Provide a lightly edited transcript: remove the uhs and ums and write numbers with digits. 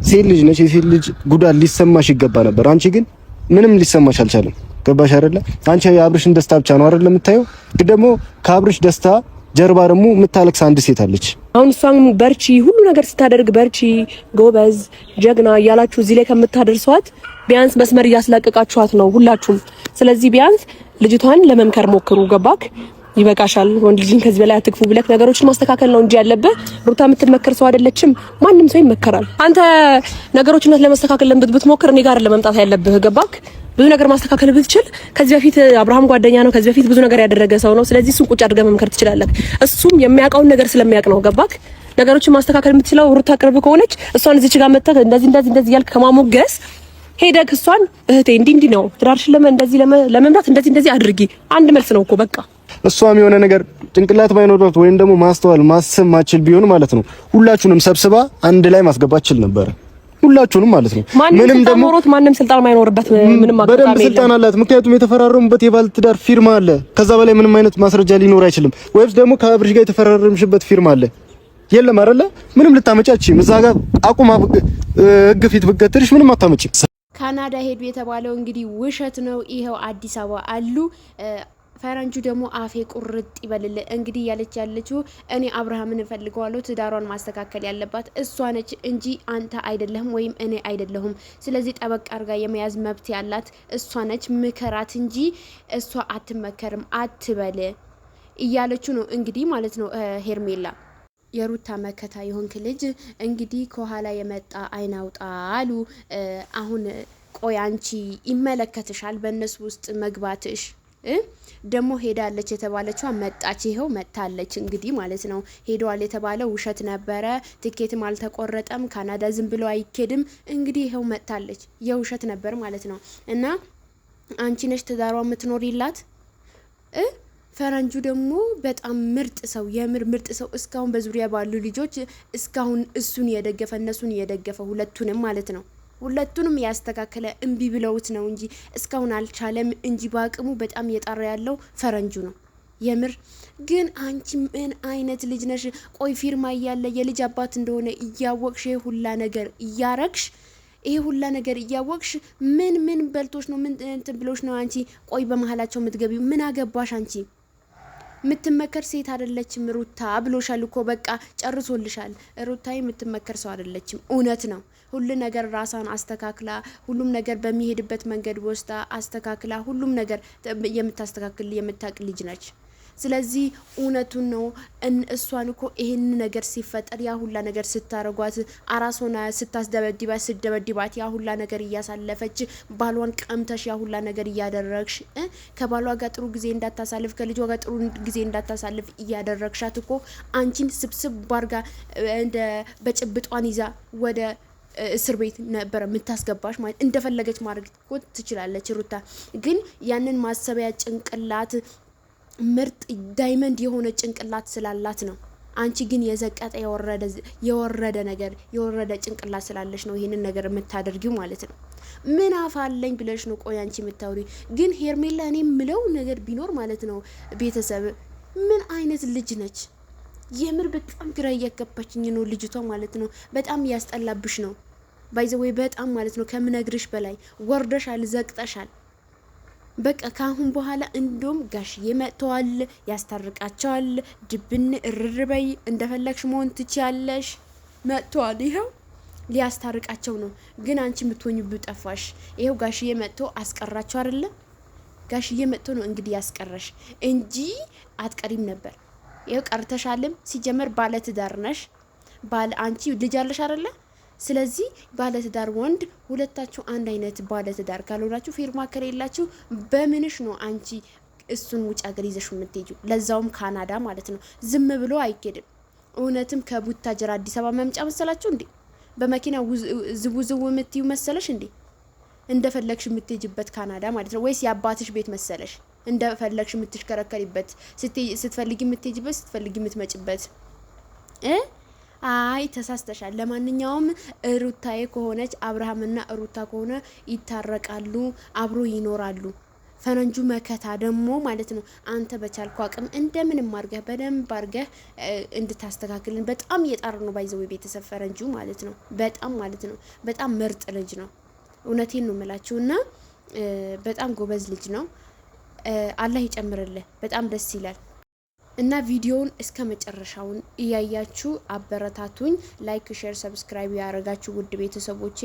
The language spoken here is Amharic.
ሴት ልጅ ነች። የሴት ልጅ ጉዳት ሊሰማሽ ይገባ ነበር። አንቺ ግን ምንም ሊሰማሽ አልቻለም። ገባሽ አይደለ? አንቺ የአብርሽን ደስታ ብቻ ነው አይደል የምታየው? ግን ደግሞ ከአብርሽ ደስታ ጀርባ ደግሞ የምታለቅስ አንድ ሴት አለች። አሁን እሷን በርቺ፣ ሁሉ ነገር ስታደርግ በርቺ፣ ጎበዝ፣ ጀግና እያላችሁ እዚህ ላይ ከምታደርሷት ቢያንስ መስመር እያስለቀቃችኋት ነው ሁላችሁም። ስለዚህ ቢያንስ ልጅቷን ለመምከር ሞክሩ። ገባክ? ይበቃሻል። ወንድ ልጅን ከዚህ በላይ አትክፉ ብለክ ነገሮችን ማስተካከል ነው እንጂ ያለብህ። ሩታ የምትመከር ሰው አይደለችም። ማንም ሰው ይመከራል። አንተ ነገሮችን ለማስተካከል ለምብት ብትሞክር እኔ ጋር ለመምጣት ያለብህ። ገባክ? ብዙ ነገር ማስተካከል ብትችል ከዚህ በፊት አብርሃም ጓደኛ ነው፣ ከዚህ በፊት ብዙ ነገር ያደረገ ሰው ነው። ስለዚህ እሱን ቁጭ አድርገህ መምከር ትችላለህ። እሱም የሚያውቀውን ነገር ስለሚያውቅ ነው። ገባክ? ነገሮችን ማስተካከል የምትችለው ሩታ ቅርብ ከሆነች እሷን እዚች ጋር መጥተህ እንደዚህ ያልክ ከማሞገስ ሄደህ እሷን እህቴ እንዲህ ነው ትዳርሽን ለመምራት እንደዚህ አድርጊ። አንድ መልስ ነው እኮ በቃ። እሷም የሆነ ነገር ጭንቅላት ባይኖርበት ወይም ደግሞ ማስተዋል ማሰብ ማችል ቢሆን ማለት ነው ሁላችሁንም ሰብስባ አንድ ላይ ማስገባት ችል ነበር። ሁላችሁንም ማለት ነው። ምንም ደግሞ ማንም ስልጣን ማይኖርበት ምንም አቀጣሚ በደንብ ስልጣን አላት። ምክንያቱም የተፈራረሙበት የባል ትዳር ፊርማ አለ። ከዛ በላይ ምንም አይነት ማስረጃ ሊኖር አይችልም። ወይስ ደግሞ ከአብርሽ ጋር የተፈራረምሽበት ፊርማ አለ? የለም አይደለ? ምንም ልታመጫችም እዛ ጋር አቁማ ህግ ፊት ብትገትልሽ ምንም አታመጭም። ካናዳ ሄዱ የተባለው እንግዲህ ውሸት ነው። ይሄው አዲስ አበባ አሉ። ፈረንጁ ደግሞ አፌ ቁርጥ ይበልል እንግዲህ ያለችው እኔ አብርሃምን እፈልገዋለሁ፣ ትዳሯን ማስተካከል ያለባት እሷ ነች እንጂ አንተ አይደለህም ወይም እኔ አይደለሁም። ስለዚህ ጠበቅ አርጋ የመያዝ መብት ያላት እሷ ነች፣ ምከራት እንጂ እሷ አትመከርም አትበል እያለችው ነው እንግዲህ ማለት ነው። ሄርሜላ የሩታ መከታ የሆንክ ልጅ እንግዲህ ከኋላ የመጣ አይናውጣ አሉ። አሁን ቆይ አንቺ ይመለከትሻል በእነሱ ውስጥ መግባትሽ? ደግሞ ሄዳለች የተባለችው መጣች። ይሄው መጣለች እንግዲህ ማለት ነው። ሄዷል የተባለው ውሸት ነበረ። ትኬትም አልተቆረጠም። ካናዳ ዝም ብሎ አይኬድም። እንግዲህ ይሄው መጣለች። የውሸት ነበር ማለት ነው። እና አንቺ ነሽ ትዳሯ የምትኖሪላት። ፈረንጁ ደግሞ በጣም ምርጥ ሰው፣ የምር ምርጥ ሰው። እስካሁን በዙሪያ ባሉ ልጆች እስካሁን እሱን የደገፈ እነሱን የደገፈ ሁለቱንም ማለት ነው ሁለቱንም ያስተካከለ እምቢ ብለውት ነው እንጂ እስካሁን አልቻለም እንጂ በአቅሙ በጣም እየጣረ ያለው ፈረንጁ ነው። የምር ግን አንቺ ምን አይነት ልጅ ነሽ? ቆይ ፊርማ እያለ የልጅ አባት እንደሆነ እያወቅሽ ሁላ ነገር እያረግሽ ይሄ ሁላ ነገር እያወቅሽ ምን በልቶሽ ነው? ምን እንትን ብሎሽ ነው አንቺ? ቆይ በመሃላቸው የምትገቢው ምን አገባሽ አንቺ? ምትመከር ሴት አይደለችም ሩታ ብሎሻል እኮ በቃ ጨርሶልሻል። ሩታዬ የምትመከር ሰው አይደለችም። እውነት ነው። ሁሉ ነገር ራሳን አስተካክላ ሁሉም ነገር በሚሄድበት መንገድ ወስዳ አስተካክላ ሁሉም ነገር የምታስተካክል የምታቅ ልጅ ነች። ስለዚህ እውነቱን ነው። እሷን እኮ ይሄን ነገር ሲፈጠር ያ ሁላ ነገር ስታረጓት አራሶና ስታስደበድባት ያ ሁላ ነገር እያሳለፈች ባሏን ቀምተሽ ያ ሁላ ነገር እያደረግሽ ከባሏ ጋር ጥሩ ጊዜ እንዳታሳልፍ ከልጇ ጋር ጥሩ ጊዜ እንዳታሳልፍ እያደረግሻት እኮ አንቺን ስብስብ ባርጋ እንደ በጭብጧን ይዛ ወደ እስር ቤት ነበር የምታስገባሽ ማለት እንደፈለገች ማድረግ እኮ ትችላለች ሩታ። ግን ያንን ማሰቢያ ጭንቅላት ምርጥ ዳይመንድ የሆነ ጭንቅላት ስላላት ነው። አንቺ ግን የዘቀጠ የወረደ ነገር የወረደ ጭንቅላት ስላለሽ ነው ይሄንን ነገር የምታደርጊው ማለት ነው። ምን አፋለኝ ብለሽ ነው ቆይ አንቺ የምታውሪ? ግን ሄርሜላ እኔ ምለው ነገር ቢኖር ማለት ነው ቤተሰብ ምን አይነት ልጅ ነች? የምር በጣም ግራ እያገባችኝ ነው ልጅቷ ማለት ነው። በጣም ያስጠላብሽ ነው ባይዘዌ በጣም ማለት ነው ከምነግርሽ በላይ ወርደሻል፣ ዘቅጠሻል። በቃ ካሁን በኋላ እንደም ጋሽዬ መጥተዋል፣ ያስታርቃቸዋል። ድብን እርርበይ እንደፈለግሽ መሆን ትችያለሽ። መጥተዋል፣ ይሄው ሊያስታርቃቸው ነው። ግን አንቺ የምትሆኚው ጠፋሽ። ይሄው ጋሽዬ መጥቶ አስቀራቸው አይደለ? ጋሽዬ መጥቶ ነው እንግዲህ ያስቀረሽ እንጂ አትቀሪም ነበር። ይሄው ቀርተሻልም። ሲጀመር ባለ ትዳር ነሽ። አንቺ ልጅ አለሽ አይደለ? ስለዚህ ባለ ትዳር ወንድ ሁለታችሁ አንድ አይነት ባለ ትዳር ካልሆናችሁ ፊርማ ከሌላችሁ በምንሽ ነው አንቺ እሱን ውጭ ሀገር ይዘሽ የምትሄጂው? ለዛውም ካናዳ ማለት ነው። ዝም ብሎ አይኬድም። እውነትም ከቡታጀራ አዲስ አበባ መምጫ መሰላችሁ እንዴ? በመኪና ዝው የምትዩ መሰለሽ እንዴ? እንደፈለግሽ የምትሄጂበት ካናዳ ማለት ነው። ወይስ የአባትሽ ቤት መሰለሽ እንደፈለግሽ የምትሽከረከሪበት፣ ስትፈልጊ የምትሄጂበት፣ ስትፈልጊ የምትመጭበት? አይ ተሳስተሻል። ለማንኛውም ሩታዬ ከሆነች አብርሃምና ሩታ ከሆነ ይታረቃሉ፣ አብሮ ይኖራሉ። ፈረንጁ መከታ ደግሞ ማለት ነው አንተ በቻልኩ አቅም እንደምንም አድርገህ በደንብ አድርገህ እንድታስተካክልን በጣም እየጣር ነው ባይዘው ቤተሰብ ፈረንጁ ማለት ነው በጣም ማለት ነው በጣም ምርጥ ልጅ ነው እውነቴን ነው የምላችሁና በጣም ጎበዝ ልጅ ነው አላህ ይጨምርልህ በጣም ደስ ይላል እና ቪዲዮውን እስከ መጨረሻውን እያያችሁ አበረታቱኝ ላይክ ሼር ሰብስክራይብ ያደርጋችሁ ውድ ቤተሰቦቼ